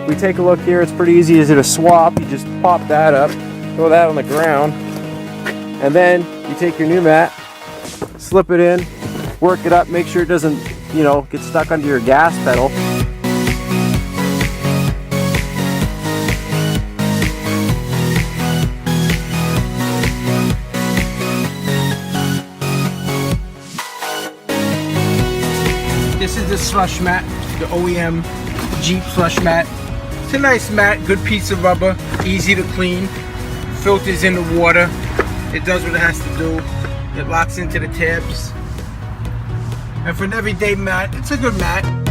we take a look here, it's pretty easy to swap. You just pop that up, throw that on the ground, and then you take your new mat, slip it in, work it up, make sure it doesn't, you know, get stuck under your gas pedal. This is the slush mat, the OEM Jeep slush mat. It's a nice mat, good piece of rubber, easy to clean, filters in the water, it does what it has to do, it locks into the tabs. And for an everyday mat, it's a good mat.